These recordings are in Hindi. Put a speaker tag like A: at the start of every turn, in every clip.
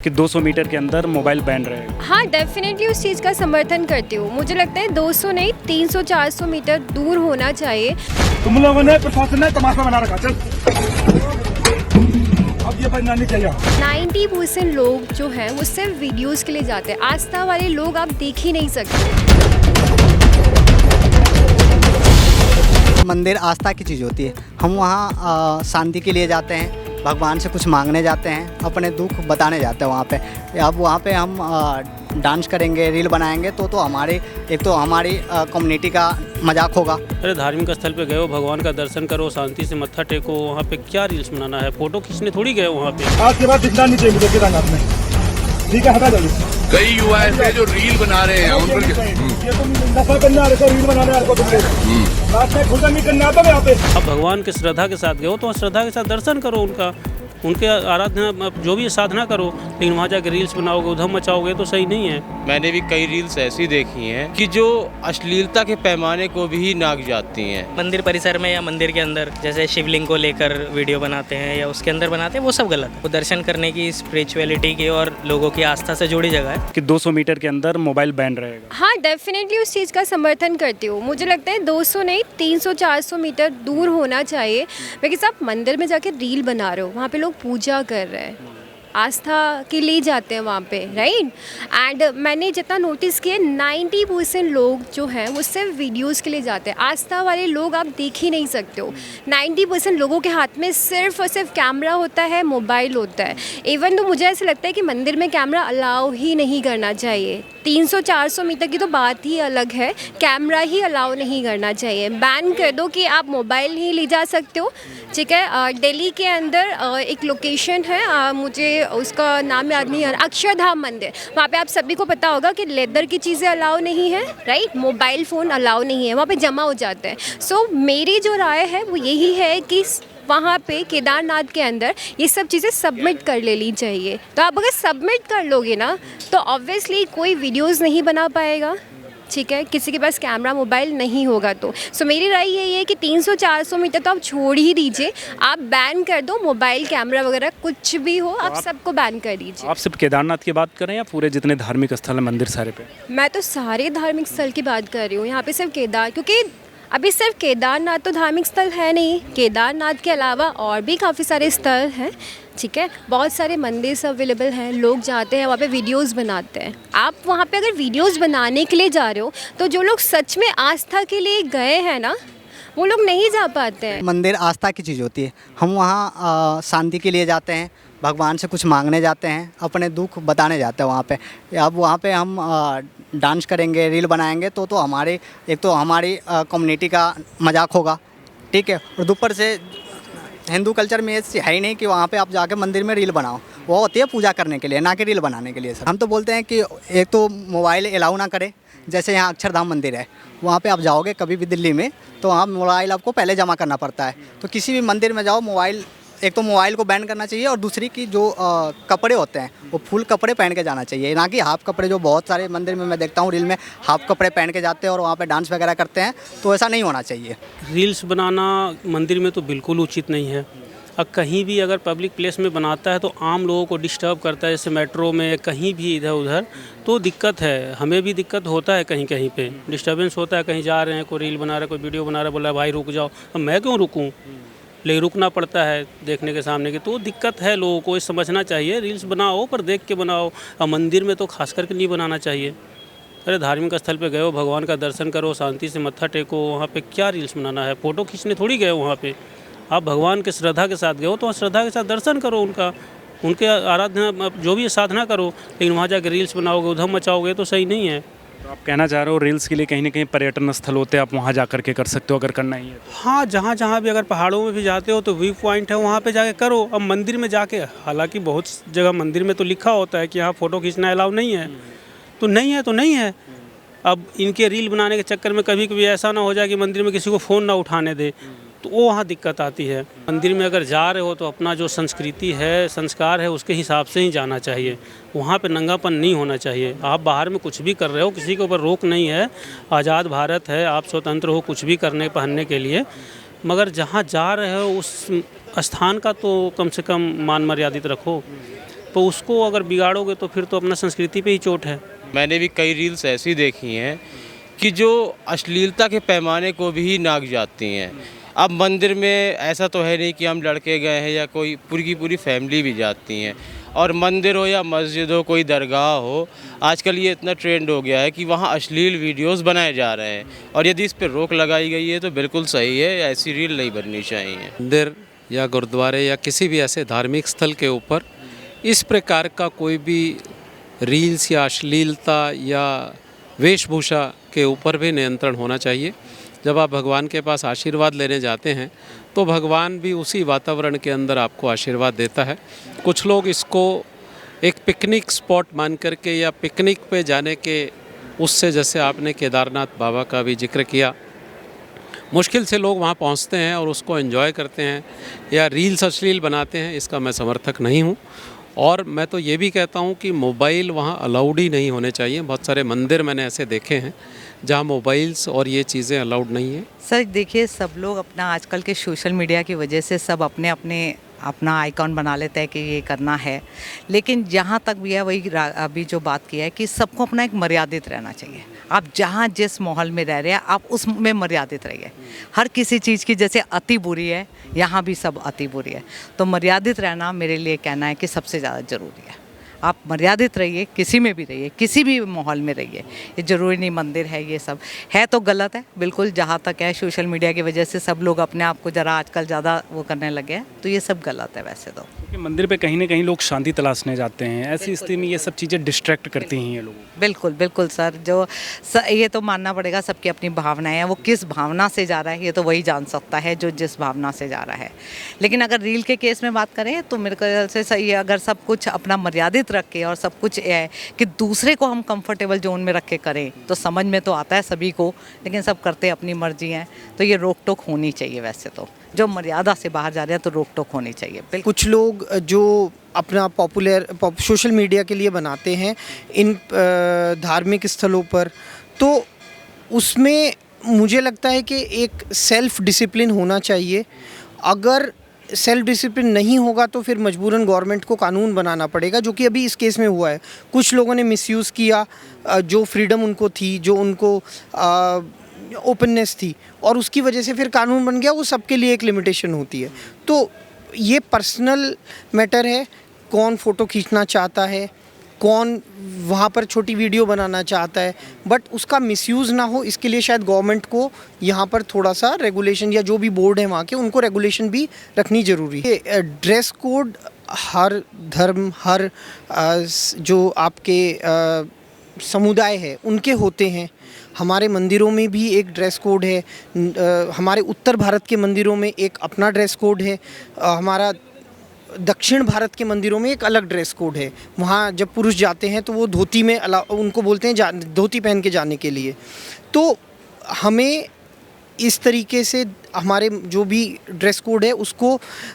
A: कि 200 मीटर के अंदर मोबाइल बैन रहेगा।
B: हाँ, डेफिनेटली उस चीज़ का समर्थन करती हूँ। मुझे लगता है 200 नहीं 300-400 मीटर दूर होना चाहिए।
C: तुम लोगों ने प्रशासन ने तमाशा बना रखा। चल अब ये बनना नहीं चाहिए।
B: 90% लोग जो हैं वो सिर्फ वीडियोस के लिए जाते हैं। आस्था वाले लोग आप देख ही नहीं सकते।
D: मंदिर आस्था की चीज़ होती है। हम वहाँ शांति के लिए जाते हैं, भगवान से कुछ मांगने जाते हैं, अपने दुख बताने जाते हैं वहाँ पे। अब वहाँ पे हम डांस करेंगे, रील बनाएंगे तो हमारी कम्युनिटी का मजाक होगा।
E: अरे धार्मिक स्थल पे गए हो, भगवान का दर्शन करो, शांति से मत्था टेको। वहाँ पे क्या रील्स बनाना है? फोटो खींचने थोड़ी गए वहाँ पे।
C: आज के बाद दिखना नहीं चाहिए मुझे केदारनाथ में। ठीक है, हटा जल्दी।
F: कई युवा ऐसे जो रील बना रहे हैं उन पर
C: ये तो नशा करने आ रहे थे, रील बनाने आ रहे थे। रात में खुदा नहीं करना आता यहाँ पे।
E: अब भगवान के श्रद्धा के साथ गए हो तो श्रद्धा के साथ दर्शन करो, उनके आराधना जो भी साधना करो। लेकिन वहाँ जाकर रील्स बनाओगे, उधम मचाओगे तो सही नहीं है।
G: मैंने भी कई रील्स ऐसी देखी हैं कि जो अश्लीलता के पैमाने को भी नाक जाती हैं।
H: मंदिर परिसर में या मंदिर के अंदर जैसे शिवलिंग को लेकर वीडियो बनाते हैं या उसके अंदर बनाते हैं, वो सब गलत है। वो दर्शन करने की, स्पिरिचुअलिटी की और लोगों की आस्था से जुड़ी जगह है।
A: कि 200 मीटर के अंदर मोबाइल बैन रहेगा।
B: हाँ, डेफिनेटली उस चीज़ का समर्थन करती हूँ। मुझे लगता है 200 नहीं 300-400 मीटर दूर होना चाहिए। बिकॉज आप मंदिर में जाकर रील बना रहे हो, वहाँ पे लोग पूजा कर रहे हैं, आस्था के लिए जाते हैं वहाँ पे, राइट। एंड मैंने जितना नोटिस किया 90% लोग जो हैं वो सिर्फ वीडियोस के लिए जाते हैं। आस्था वाले लोग आप देख ही नहीं सकते हो। 90% लोगों के हाथ में सिर्फ और सिर्फ कैमरा होता है, मोबाइल होता है। इवन तो मुझे ऐसा लगता है कि मंदिर में कैमरा अलाउ ही नहीं करना चाहिए। 300-400 मीटर की तो बात ही अलग है, कैमरा ही अलाउ नहीं करना चाहिए। बैन कर दो कि आप मोबाइल ही ले जा सकते हो, ठीक है। दिल्ली के अंदर एक लोकेशन है, मुझे उसका नाम याद नहीं है, अक्षरधाम मंदिर। वहाँ पे आप सभी को पता होगा कि लेदर की चीज़ें अलाउ नहीं है, राइट। मोबाइल फ़ोन अलाउ नहीं है, वहाँ पे जमा हो जाते हैं। सो मेरी जो राय है वो यही है कि वहाँ पे केदारनाथ के अंदर ये सब चीज़ें सबमिट कर लेनी चाहिए। तो आप अगर सबमिट कर लोगे ना तो ऑब्वियसली कोई वीडियोस नहीं बना पाएगा, ठीक है। किसी के पास कैमरा मोबाइल नहीं होगा तो मेरी राय यही है कि 300-400 मीटर तो आप छोड़ ही दीजिए। आप बैन कर दो मोबाइल कैमरा वगैरह, कुछ भी हो आप सबको बैन कर दीजिए।
A: आप सिर्फ केदारनाथ की बात करें या पूरे जितने धार्मिक स्थल हैं मंदिर सारे पे?
B: मैं तो सारे धार्मिक स्थल की बात कर रही हूँ। यहाँ पे सिर्फ क्योंकि अभी सिर्फ केदारनाथ तो धार्मिक स्थल है नहीं, केदारनाथ के अलावा और भी काफ़ी सारे स्थल हैं, ठीक है। बहुत सारे मंदिर सब अवेलेबल हैं, लोग जाते हैं वहाँ पे वीडियोस बनाते हैं। आप वहाँ पे अगर वीडियोस बनाने के लिए जा रहे हो तो जो लोग सच में आस्था के लिए गए हैं ना, वो लोग नहीं जा पाते हैं।
D: मंदिर आस्था की चीज़ होती है। हम वहाँ शांति के लिए जाते हैं, भगवान से कुछ मांगने जाते हैं, अपने दुख बताने जाते हैं वहाँ पे। अब वहाँ पे हम डांस करेंगे, रील बनाएंगे तो हमारी कम्युनिटी का मजाक होगा, ठीक है। और ऊपर से हिंदू कल्चर में ये है ही नहीं कि वहाँ पे आप जाके मंदिर में रील बनाओ। वो होती है पूजा करने के लिए, ना कि रील बनाने के लिए। सर हम तो बोलते हैं कि एक तो मोबाइल अलाउ ना करे। जैसे यहाँ अक्षरधाम मंदिर है, वहाँ पे आप जाओगे कभी भी दिल्ली में तो वहाँ मोबाइल आपको पहले जमा करना पड़ता है। तो किसी भी मंदिर में जाओ, मोबाइल एक तो मोबाइल को बैन करना चाहिए और दूसरी की जो कपड़े होते हैं वो फुल कपड़े पहन के जाना चाहिए, ना कि हाफ कपड़े। जो बहुत सारे मंदिर में मैं देखता हूँ रील में हाफ कपड़े पहन के जाते हैं और वहाँ पे डांस वगैरह करते हैं, तो ऐसा नहीं होना चाहिए।
E: रील्स बनाना मंदिर में तो बिल्कुल उचित नहीं है। अब कहीं भी अगर पब्लिक प्लेस में बनाता है तो आम लोगों को डिस्टर्ब करता है, जैसे मेट्रो में कहीं भी इधर उधर, तो दिक्कत है। हमें भी दिक्कत होता है, कहीं कहीं पे डिस्टर्बेंस होता है। कहीं जा रहे हैं, कोई रील बना रहा है, कोई वीडियो बना रहा है, बोला भाई रुक जाओ। अब मैं क्यों रुकूं? लेकिन रुकना पड़ता है देखने के सामने की, तो दिक्कत है। लोगों को समझना चाहिए, रील्स बनाओ पर देख के बनाओ। अब मंदिर में तो खास करके नहीं बनाना चाहिए। अरे धार्मिक स्थल पे गए हो, भगवान का दर्शन करो, शांति से मत्था टेको। वहाँ पे क्या रील्स बनाना है? फ़ोटो खींचने थोड़ी गए वहाँ पे। आप भगवान के श्रद्धा के साथ गए हो तो श्रद्धा के साथ दर्शन करो, उनके आराधना जो भी साधना करो। लेकिन वहाँ जाकर रील्स बनाओगे, उधम मचाओगे तो सही नहीं है।
A: तो आप कहना चाह रहे हो रील्स के लिए कहीं ना कहीं पर्यटन स्थल होते हैं, आप वहाँ जा करके कर सकते हो अगर करना ही है तो?
E: हाँ, जहाँ भी अगर पहाड़ों में भी जाते हो तो व्यू पॉइंट है, वहाँ पे जाके करो। अब मंदिर में जाके, हालांकि बहुत जगह मंदिर में तो लिखा होता है कि यहाँ फ़ोटो खींचना अलाउ नहीं है, तो नहीं है। अब इनके रील बनाने के चक्कर में कभी कभी ऐसा ना हो जाए कि मंदिर में किसी को फ़ोन ना उठाने दे, तो वो वहाँ दिक्कत आती है। मंदिर में अगर जा रहे हो तो अपना जो संस्कृति है, संस्कार है, उसके हिसाब से ही जाना चाहिए। वहाँ पे नंगापन नहीं होना चाहिए। आप बाहर में कुछ भी कर रहे हो, किसी के ऊपर रोक नहीं है, आज़ाद भारत है, आप स्वतंत्र हो कुछ भी करने पहनने के लिए। मगर जहाँ जा रहे हो उस स्थान का तो कम से कम मान मर्यादित रखो। तो उसको अगर बिगाड़ोगे तो फिर तो अपना संस्कृति पे ही चोट है।
G: मैंने भी कई रील्स ऐसी देखी हैं कि जो अश्लीलता के पैमाने को भी नाक जाती हैं। अब मंदिर में ऐसा तो है नहीं कि हम लड़के गए हैं या कोई पूरी की पूरी फैमिली भी जाती हैं, और मंदिर हो या मस्जिद हो, कोई दरगाह हो, आजकल ये इतना ट्रेंड हो गया है कि वहाँ अश्लील वीडियोस बनाए जा रहे हैं, और यदि इस पर रोक लगाई गई है तो बिल्कुल सही है, ऐसी रील नहीं बननी चाहिए।
I: मंदिर या गुरुद्वारे या किसी भी ऐसे धार्मिक स्थल के ऊपर इस प्रकार का कोई भी रील्स या अश्लीलता या वेशभूषा के ऊपर भी नियंत्रण होना चाहिए। जब आप भगवान के पास आशीर्वाद लेने जाते हैं तो भगवान भी उसी वातावरण के अंदर आपको आशीर्वाद देता है। कुछ लोग इसको एक पिकनिक स्पॉट मान करके या पिकनिक पे जाने के उससे, जैसे आपने केदारनाथ बाबा का भी जिक्र किया, मुश्किल से लोग वहाँ पहुँचते हैं और उसको एंजॉय करते हैं या रील्स अश्लील बनाते हैं, इसका मैं समर्थक नहीं हूँ। और मैं तो ये भी कहता हूँ कि मोबाइल वहाँ अलाउड ही नहीं होने चाहिए। बहुत सारे मंदिर मैंने ऐसे देखे हैं जहाँ मोबाइल्स और ये चीज़ें अलाउड नहीं है।
J: सर देखिए, सब लोग अपना आजकल के सोशल मीडिया की वजह से सब अपना आइकॉन बना लेते हैं कि ये करना है, लेकिन जहाँ तक भी है वही अभी जो बात की है कि सबको अपना एक मर्यादित रहना चाहिए। आप जहाँ जिस माहौल में रह रहे हैं आप उसमें मर्यादित रहिए। हर किसी चीज़ की जैसे अति बुरी है, यहाँ भी सब अति बुरी है, तो मर्यादित रहना मेरे लिए कहना है कि सबसे ज़्यादा ज़रूरी है। आप मर्यादित रहिए, किसी में भी रहिए, किसी भी माहौल में रहिए। ये ज़रूरी नहीं मंदिर है, ये सब है तो गलत है बिल्कुल। जहाँ तक है सोशल मीडिया की वजह से सब लोग अपने आप को ज़रा आजकल ज़्यादा वो करने लगे हैं, तो ये सब गलत है वैसे तो।
A: क्योंकि मंदिर पे कहीं ना कहीं लोग शांति तलाशने जाते हैं, ऐसी स्थिति में ये सब चीज़ें डिस्ट्रैक्ट करती हैं ये लोगों।
J: बिल्कुल बिल्कुल सर, ये तो मानना पड़ेगा, सबकी अपनी भावनाएं हैं, वो किस भावना से जा रहा है ये तो वही जान सकता है जो जिस भावना से जा रहा है। लेकिन अगर रील के केस में बात करें तो मेरे ख्याल से सही है, अगर सब कुछ अपना मर्यादित रख के और सब कुछ है कि दूसरे को हम कंफर्टेबल जोन में रख के करें तो समझ में तो आता है सभी को, लेकिन सब करते अपनी मर्जी हैं, तो ये रोक टोक होनी चाहिए। वैसे तो जो मर्यादा से बाहर जा रहे हैं तो रोक टोक होनी चाहिए।
K: कुछ लोग जो अपना सोशल मीडिया के लिए बनाते हैं इन धार्मिक स्थलों पर, तो उसमें मुझे लगता है कि एक सेल्फ डिसिप्लिन होना चाहिए। अगर सेल्फ डिसिप्लिन नहीं होगा तो फिर मजबूरन गवर्नमेंट को कानून बनाना पड़ेगा, जो कि अभी इस केस में हुआ है। कुछ लोगों ने मिसयूज़ किया जो फ्रीडम उनको थी, जो उनको ओपननेस थी, और उसकी वजह से फिर कानून बन गया। वो सबके लिए एक लिमिटेशन होती है। तो ये पर्सनल मैटर है, कौन फ़ोटो खींचना चाहता है, कौन वहाँ पर छोटी वीडियो बनाना चाहता है, बट उसका मिसयूज़ ना हो, इसके लिए शायद गवर्नमेंट को यहाँ पर थोड़ा सा रेगुलेशन, या जो भी बोर्ड है वहाँ के, उनको रेगुलेशन भी रखनी ज़रूरी है। ड्रेस कोड हर धर्म, हर जो आपके समुदाय है उनके होते हैं। हमारे मंदिरों में भी एक ड्रेस कोड है, हमारे उत्तर भारत के मंदिरों में एक अपना ड्रेस कोड है, हमारा दक्षिण भारत के मंदिरों में एक अलग ड्रेस कोड है। वहाँ जब पुरुष जाते हैं तो वो धोती में उनको बोलते हैं धोती पहन के जाने के लिए। तो हमें इस तरीके से हमारे जो भी ड्रेस कोड है उसको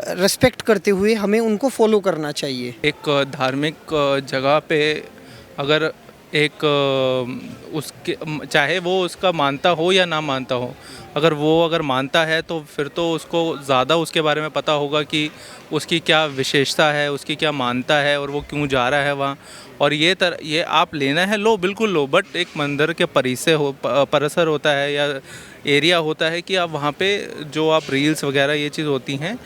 K: रेस्पेक्ट करते हुए हमें उनको फॉलो करना चाहिए।
L: एक धार्मिक जगह पे अगर एक उसके चाहे वो उसका मानता हो या ना मानता हो, अगर मानता है तो फिर तो उसको ज़्यादा उसके बारे में पता होगा कि उसकी क्या विशेषता है, उसकी क्या मानता है और वो क्यों जा रहा है वहाँ। और ये आप लेना है लो, बिल्कुल लो, बट एक मंदिर के परिसर होता है या एरिया होता है कि आप वहाँ पे जो आप रील्स वगैरह ये चीज़ होती हैं,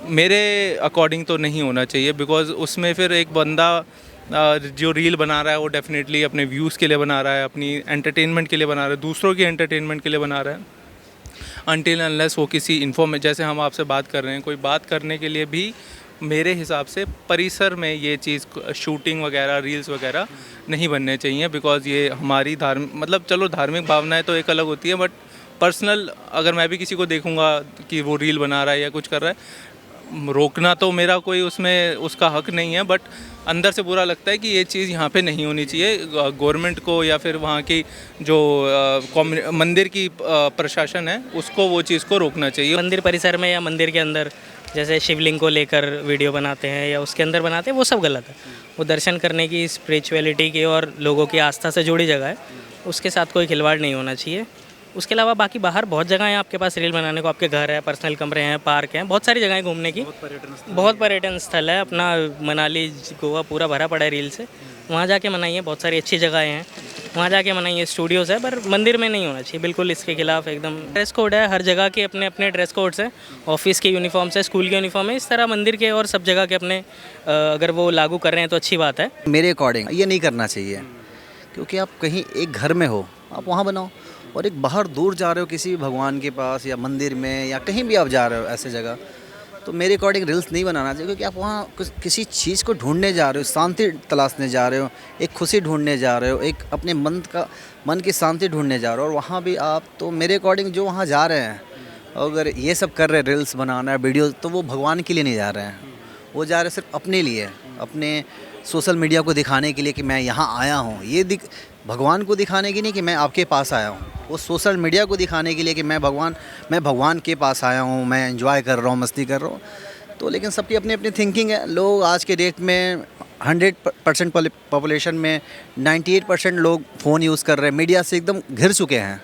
L: मेरे अकॉर्डिंग तो नहीं होना चाहिए। बिकॉज़ उसमें फिर एक बंदा जो रील बना रहा है वो डेफिनेटली अपने व्यूज़ के लिए बना रहा है, अपनी एंटरटेनमेंट के लिए बना रहा है, दूसरों की एंटरटेनमेंट के लिए बना रहा है। अनटिल अनलेस वो किसी जैसे हम आपसे बात कर रहे हैं, कोई बात करने के लिए भी मेरे हिसाब से परिसर में ये चीज़ शूटिंग वगैरह रील्स वगैरह नहीं बनने चाहिए। बिकॉज़ ये हमारी चलो धार्मिक भावनाएं तो एक अलग होती है, बट पर्सनल अगर मैं भी किसी को देखूंगा कि वो रील बना रहा है या कुछ कर रहा है, रोकना तो मेरा कोई उसमें उसका हक नहीं है, बट अंदर से बुरा लगता है कि ये चीज़ यहाँ पे नहीं होनी चाहिए। गवर्नमेंट को या फिर वहाँ की जो मंदिर की प्रशासन है उसको वो चीज़ को रोकना चाहिए।
H: मंदिर परिसर में या मंदिर के अंदर जैसे शिवलिंग को लेकर वीडियो बनाते हैं या उसके अंदर बनाते हैं, वो सब गलत है। वो दर्शन करने की, स्पिरिचुअलिटी की और लोगों की आस्था से जुड़ी जगह है, उसके साथ कोई खिलवाड़ नहीं होना चाहिए। उसके अलावा बाकी बाहर बहुत जगह हैं आपके पास रील बनाने को, आपके घर है, पर्सनल कमरे हैं, पार्क हैं, बहुत सारी जगह हैं घूमने की, बहुत पर्यटन स्थल है। अपना मनाली गोवा पूरा भरा पड़ा है रील से, वहाँ जाके मनाइए, बहुत सारी अच्छी जगहें हैं, वहाँ जाके मनाइए। स्टूडियोज़ है पर मंदिर में नहीं होना चाहिए, बिल्कुल इसके खिलाफ एकदम। ड्रेस कोड है, हर जगह के अपने अपने ड्रेस कोड्स हैं, ऑफिस के यूनिफॉर्म से, स्कूल के यूनिफॉर्म है, इस तरह मंदिर के और सब जगह के अपने अगर वो लागू कर रहे हैं तो अच्छी बात है।
M: मेरे अकॉर्डिंग ये नहीं करना चाहिए, क्योंकि आप कहीं एक घर में हो आप वहाँ बनाओ, और एक बाहर दूर जा रहे हो किसी भी भगवान के पास या मंदिर में या कहीं भी आप जा रहे हो ऐसे जगह, तो मेरे अकॉर्डिंग रील्स नहीं बनाना चाहिए, क्योंकि आप वहाँ किसी चीज़ को ढूंढने जा रहे हो, शांति तलाशने जा रहे हो, एक खुशी ढूंढने जा रहे हो, एक अपने मन की शांति ढूंढने जा रहे हो, और वहाँ भी आप, तो मेरे अकॉर्डिंग जो वहाँ जा रहे हैं अगर ये सब कर रहे हैं, रील्स बनाना वीडियो, तो वो भगवान के लिए नहीं जा रहे हैं, वो जा रहे हैं सिर्फ अपने लिए, अपने सोशल मीडिया को दिखाने के लिए कि मैं यहाँ आया हूँ। ये भगवान को दिखाने की नहीं कि मैं आपके पास आया हूँ, वो सोशल मीडिया को दिखाने के लिए कि मैं भगवान के पास आया हूँ, मैं एंजॉय कर रहा हूँ, मस्ती कर रहा हूँ। तो लेकिन सबकी अपनी अपनी थिंकिंग है। लोग आज के डेट में 100% पॉपुलेशन में 98% लोग फ़ोन यूज़ कर रहे हैं, मीडिया से एकदम घिर चुके हैं।